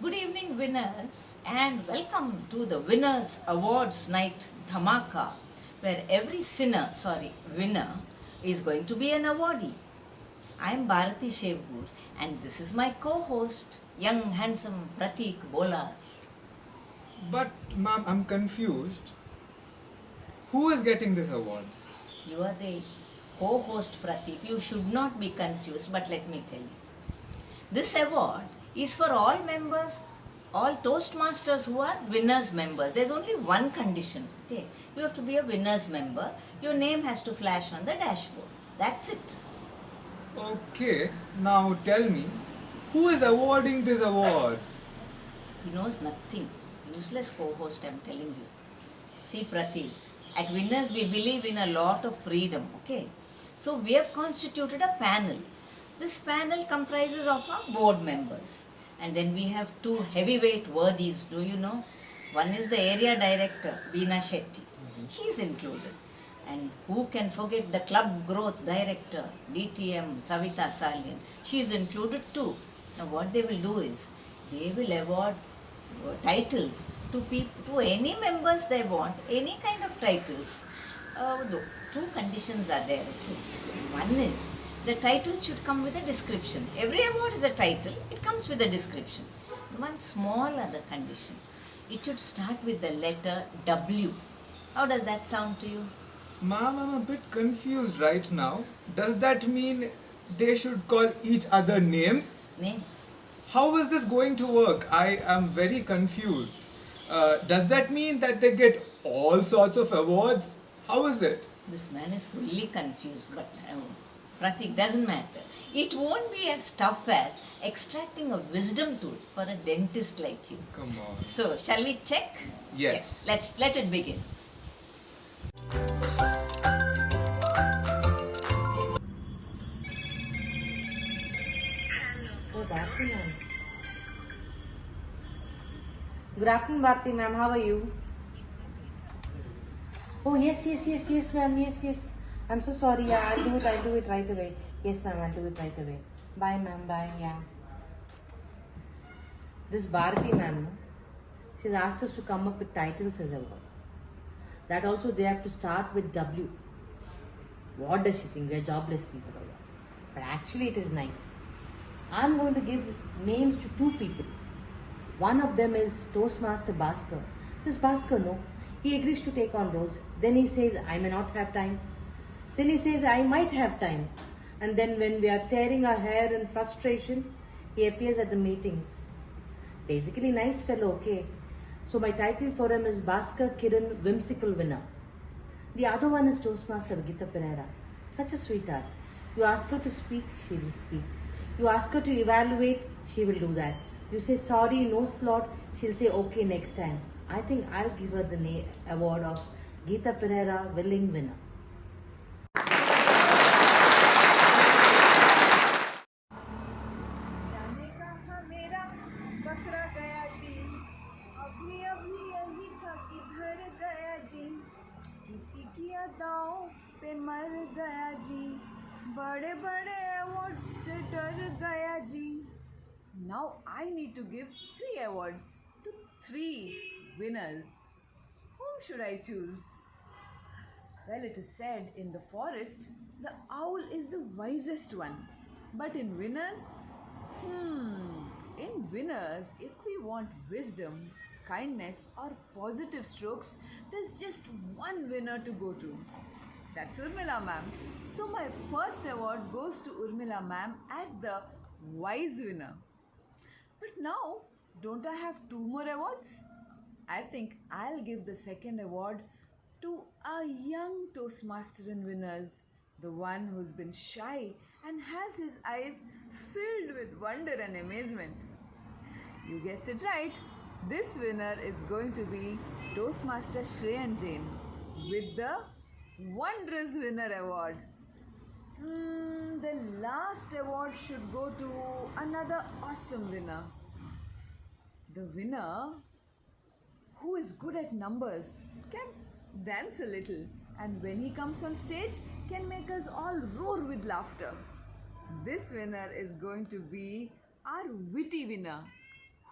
Good evening, winners, and welcome to the Winners Awards Night Dhamaka, where every winner is going to be an awardee. I'm Bharati Shevgur, and this is my co host, young, handsome Pratik Bolar. But, ma'am, I'm confused. Who is getting these awards? You are the co host, Pratik. You should not be confused, but let me tell you. This award is for all members, all Toastmasters who are winners members. There's only one condition. Okay, you have to be a winners member. Your name has to flash on the dashboard. That's it. Okay, now tell me, who is awarding these awards? He knows nothing. Useless co-host, I'm telling you. See, Pratik, at Winners we believe in a lot of freedom. Okay, so we have constituted a panel. This panel comprises of our board members. And then we have two heavyweight worthies, do you know? One is the area director, Beena Shetty. She is included. And who can forget the club growth director, DTM, Savita Salian. She is included too. Now what they will do is, they will award titles to any members they want, any kind of titles. Two conditions are there. Okay. One is, the title should come with a description. Every award is a title, it comes with a description. One small other condition, it should start with the letter W. How does that sound to you? Ma'am, I'm a bit confused right now. Does that mean they should call each other names? Names. How is this going to work? I am very confused. Does that mean that they get all sorts of awards? How is it? This man is fully confused, but Pratik, doesn't matter. It won't be as tough as extracting a wisdom tooth for a dentist like you. Come on. So, shall we check? Yes. Let it begin. Oh, Bharti ma'am. Good afternoon, Bharti ma'am. How are you? Oh, yes, ma'am. Yes. I'm so sorry. Yeah, I'll do it right away. Yes, ma'am, I'll do it right away. Bye, ma'am. Bye. Yeah. This Bharati ma'am, she's asked us to come up with titles as well. That also they have to start with W. What does she think? We're jobless people or what? But actually, it is nice. I'm going to give names to two people. One of them is Toastmaster Bhaskar. This Bhaskar, no, he agrees to take on those. Then he says, I may not have time. Then he says, I might have time. And then when we are tearing our hair in frustration, he appears at the meetings. Basically, nice fellow, okay. So my title for him is Bhaskar Kiran Whimsical Winner. The other one is Toastmaster Geeta Pereira. Such a sweetheart. You ask her to speak, she will speak. You ask her to evaluate, she will do that. You say sorry, no slot, she'll say okay next time. I think I'll give her the award of Geeta Pereira Willing Winner. जाने कहा मेरा बकरा गया जी, अभी अभी यही था कि घर गया जी, किसी की अदाओं पे मर गया जी, बड़े बड़े अवार्ड्स से डर गया जी. Now I need to give 3 awards to 3 winners. Whom should I choose? Well, it is said in the forest, the owl is the wisest one. But in winners, if we want wisdom, kindness, or positive strokes, there's just one winner to go to. That's Urmila ma'am. So my first award goes to Urmila ma'am as the wise winner. But now, don't I have 2 more awards? I think I'll give the second award to a young Toastmaster in winners, the one who's been shy and has his eyes filled with wonder and amazement. You guessed it right. This winner is going to be Toastmaster Shreyan Jain with the Wondrous Winner Award. The last award should go to another awesome winner. The winner who is good at numbers, can dance a little, and when he comes on stage, can make us all roar with laughter. This winner is going to be our witty winner,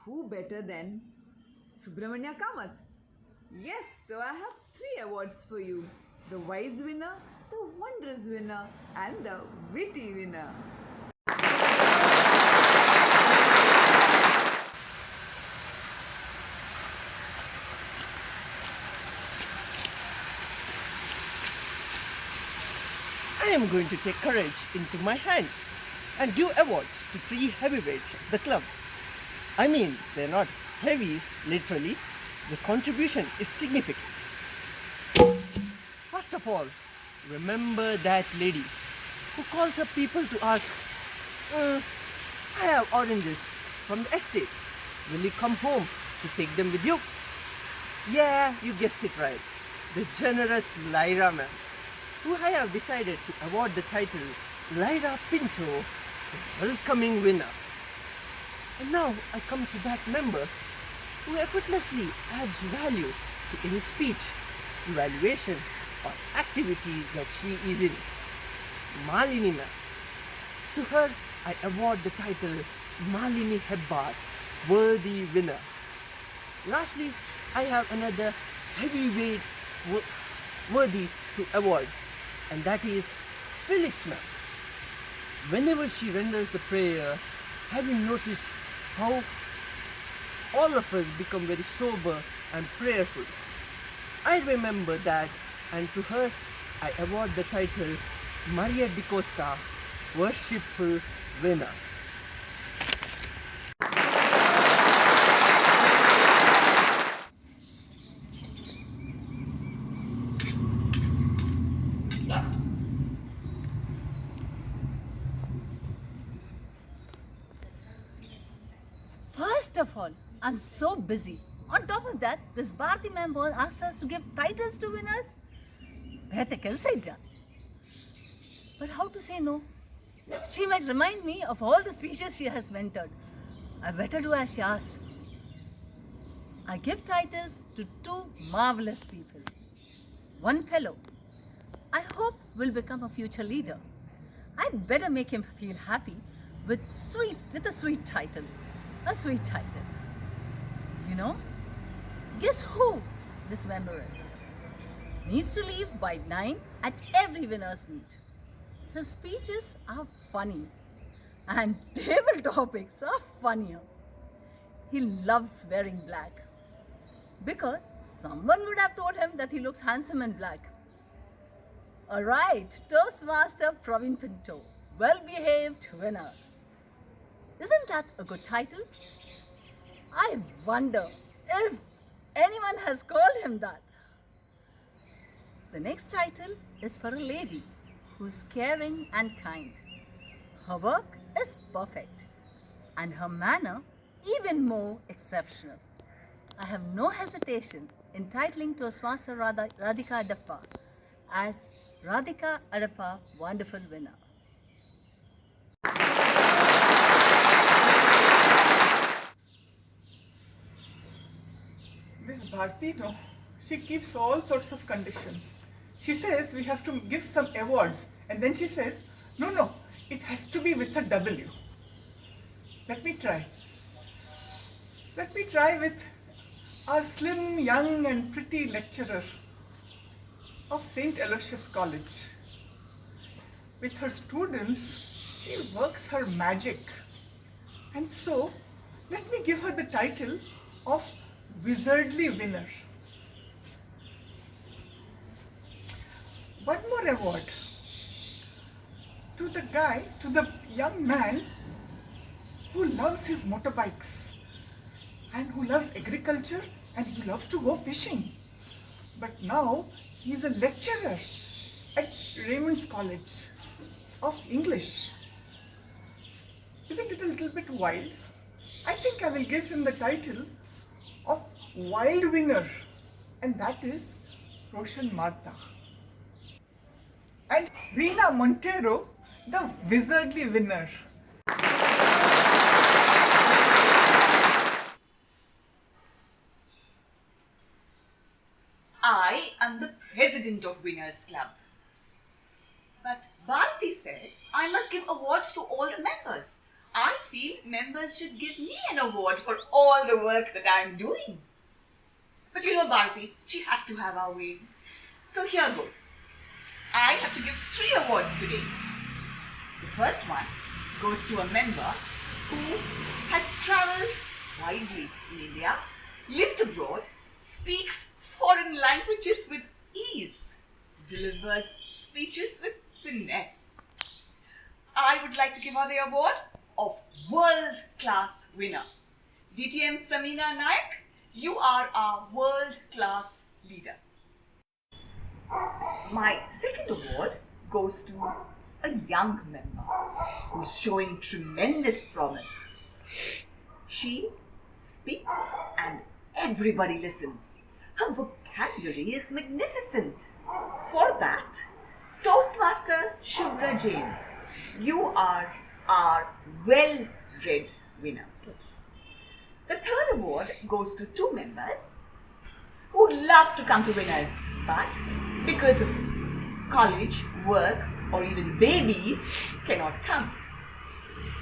who better than Subramanya Kamath? Yes, so I have 3 awards for you: the wise winner, the wondrous winner, and the witty winner. I am going to take courage into my hands and give awards to 3 heavyweights of the club. I mean, they're not heavy, literally. The contribution is significant. First of all, remember that lady who calls up people to ask, I have oranges from the estate. Will you come home to take them with you? Yeah, you guessed it right. The generous Lyra ma'am, who I have decided to award the title Lyra Pinto, the welcoming winner. And now I come to that member who effortlessly adds value to any speech, evaluation, or activity that she is in. Malini ma'am. To her, I award the title Malini Hebbar, worthy winner. Lastly, I have another heavyweight worthy to award, and that is Phyllis ma'am. Whenever she renders the prayer, have you noticed how all of us become very sober and prayerful? I remember that, and to her I award the title Maria Di Costa, worshipful winner. First of all, I'm so busy. On top of that, this Bharti ma'am asks us to give titles to winners. Behte kelsa hi ja. But how to say no? She might remind me of all the speeches she has mentored. I better do as she asks. I give titles to 2 marvelous people. One fellow I hope will become a future leader. I better make him feel happy with a sweet title. A sweet title. You know? Guess who this member is? Needs to leave by 9 at every winner's meet. His speeches are funny and table topics are funnier. He loves wearing black because someone would have told him that he looks handsome in black. Alright, Toastmaster Praveen Pinto, well-behaved winner. Isn't that a good title? I wonder if anyone has called him that. The next title is for a lady who's caring and kind. Her work is perfect and her manner even more exceptional. I have no hesitation in titling Toastmaster Radhika Adappa as Radhika Adappa Wonderful Winner. This Bharti, no, she keeps all sorts of conditions. She says we have to give some awards, and then she says, no, it has to be with a W. Let me try. Let me try with our slim, young, and pretty lecturer of St. Aloysius College. With her students, she works her magic. And so, let me give her the title of Wizardly Winner. One more award to the young man who loves his motorbikes and who loves agriculture and who loves to go fishing. But now he is a lecturer at Raymond's College of English. Isn't it a little bit wild? I think I will give him the title of Wild Winner, and that is Roshan Martha. And Reena Montero, the Wizardly Winner. I am the president of Winners Club. But Bharti says I must give awards to all the members. I feel members should give me an award for all the work that I'm doing. But you know, Bharati, she has to have our way. So here goes. I have to give 3 awards today. The first one goes to a member who has travelled widely in India, lived abroad, speaks foreign languages with ease, delivers speeches with finesse. I would like to give her the award of World Class Winner. DTM Samina Naik, you are our world class leader. My second award goes to a young member who's showing tremendous promise. She speaks and everybody listens. Her vocabulary is magnificent. For that, Toastmaster Shubhra Jain, you are our well-read winner. The third award goes to 2 members who love to come to winners, but because of college, work, or even babies, cannot come.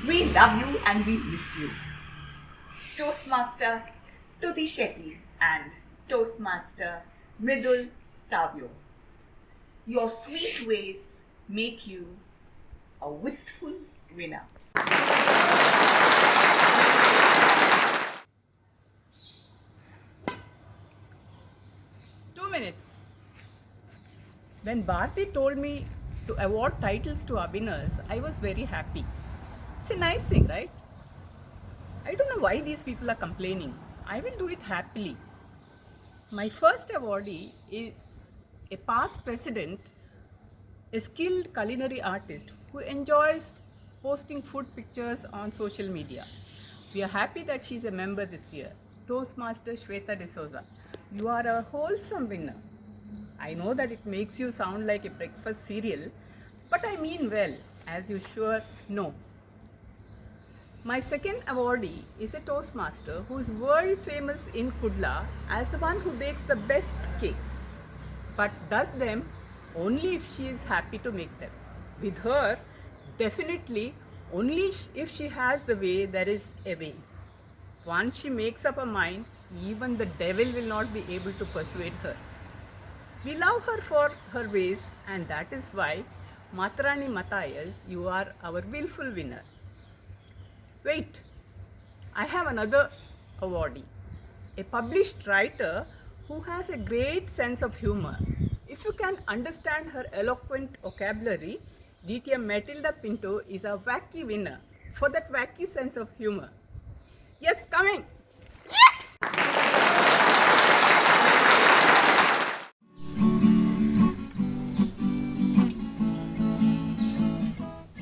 We love you and we miss you. Toastmaster Stuti Shetty and Toastmaster Mridul Savio. Your sweet ways make you a wistful winner. 2 minutes. When Bharti told me to award titles to our winners, I was very happy. It's a nice thing, right? I don't know why these people are complaining. I will do it happily. My first awardee is a past president, a skilled culinary artist who enjoys posting food pictures on social media. We are happy that she is a member this year. Toastmaster Shweta D'Souza, you are a wholesome winner. I know that it makes you sound like a breakfast cereal, but I mean well, as you sure know. My second awardee is a Toastmaster who is world famous in Kudla as the one who bakes the best cakes, but does them only if she is happy to make them. With her, definitely only if she has the way, there is a way. Once she makes up her mind, even the devil will not be able to persuade her. We love her for her ways, and that is why, Matarani Matthias, you are our willful winner. Wait, I have another awardee, a published writer who has a great sense of humor. If you can understand her eloquent vocabulary, DTM Matilda Pinto is a wacky winner for that wacky sense of humor. Yes, coming!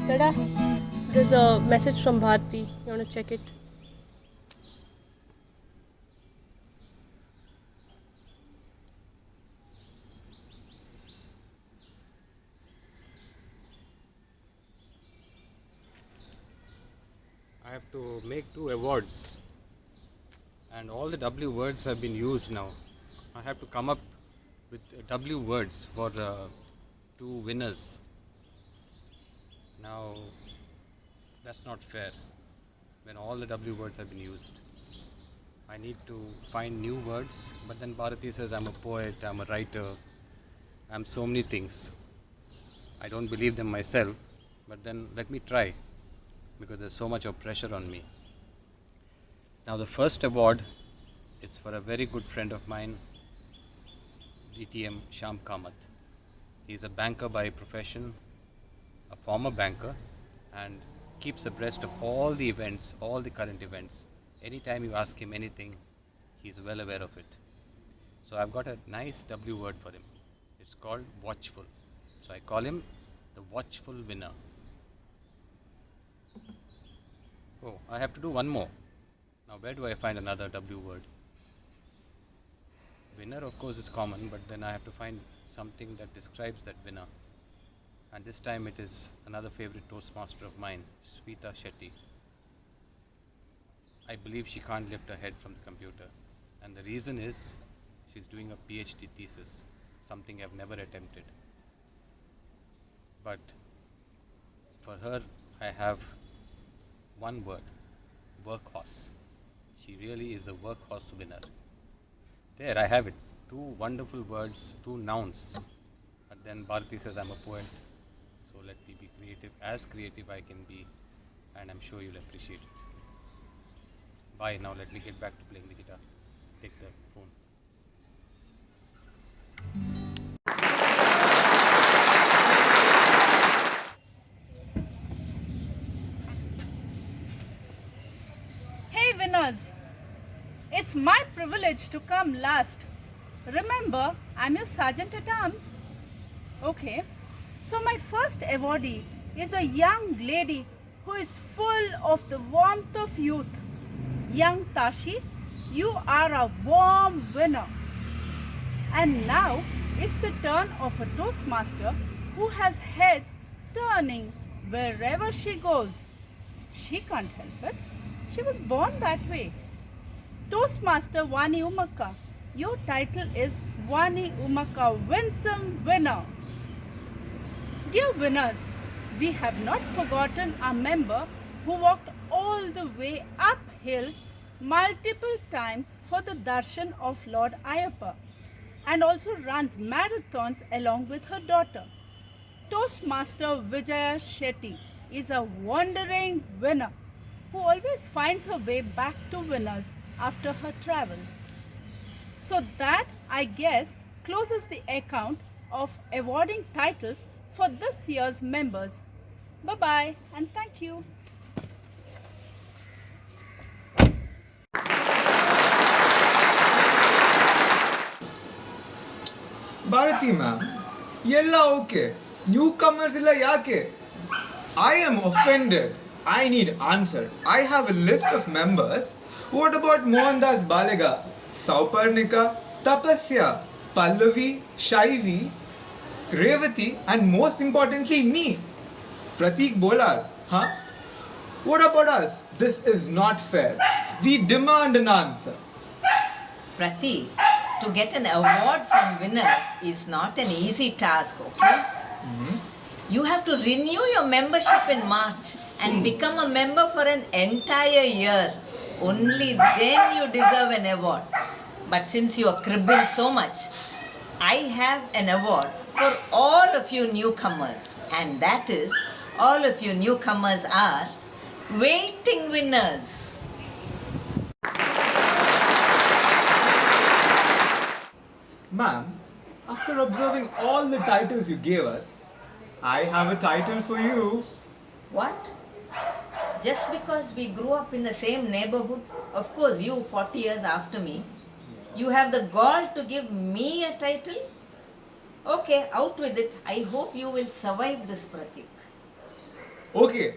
Dada, there's a message from Bharti. You want to check it? I have to make 2 awards, and all the W words have been used now. I have to come up with W words for 2 winners. Now, that's not fair when all the W words have been used. I need to find new words, but then Bharati says I'm a poet, I'm a writer, I'm so many things. I don't believe them myself, but then let me try, because there's so much of pressure on me. Now the first award is for a very good friend of mine, DTM Shyam Kamath. He's a banker by profession, a former banker, and keeps abreast of all the events, all the current events. Anytime you ask him anything, he's well aware of it. So I've got a nice W word for him. It's called watchful. So I call him the watchful winner. Oh, I have to do one more. Now where do I find another W word? Winner, of course, is common, but then I have to find something that describes that winner. And this time it is another favorite Toastmaster of mine, Shweta Shetty. I believe she can't lift her head from the computer. And the reason is she's doing a PhD thesis, something I've never attempted. But for her, I have one word, workhorse. She really is a workhorse winner. There, I have it. Two wonderful words, two nouns. But then Bharati says I'm a poet. So let me be creative, as creative I can be, and I'm sure you'll appreciate it. Bye. Now let me get back to playing the guitar. Take the phone. Hey winners, it's my privilege to come last. Remember, I'm your sergeant at arms. Okay, so my first awardee is a young lady who is full of the warmth of youth. Young Tashi, you are a warm winner. And now it's the turn of a Toastmaster who has heads turning wherever she goes. She can't help it. She was born that way. Toastmaster Vani Umaka, your title is Vani Umaka Winsome Winner. Dear winners, we have not forgotten our member who walked all the way uphill multiple times for the darshan of Lord Ayappa and also runs marathons along with her daughter. Toastmaster Vijaya Shetty is a wandering winner who always finds her way back to winners after her travels. So that, I guess, closes the account of awarding titles for this year's members. Bye-bye and thank you. Bharati ma'am, yella okay. Newcomers illa yake. I am offended. I need answer. I have a list of members. What about Mohandas Balega, Sauparnika, Tapasya, Pallavi, Shaivi, Revati, and most importantly me, Pratik Bolar. Huh? What about us? This is not fair. We demand an answer. Pratik, to get an award from winners is not an easy task, okay? You have to renew your membership in March and become a member for an entire year. Only then you deserve an award. But since you are cribbing so much, I have an award for all of you newcomers. And that is, all of you newcomers are waiting winners. Ma'am, after observing all the titles you gave us, I have a title for you. What? Just because we grew up in the same neighborhood, of course you 40 years after me, you have the gall to give me a title? Okay, out with it. I hope you will survive this, Pratik. Okay,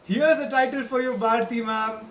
here's a title for you, Bharati ma'am.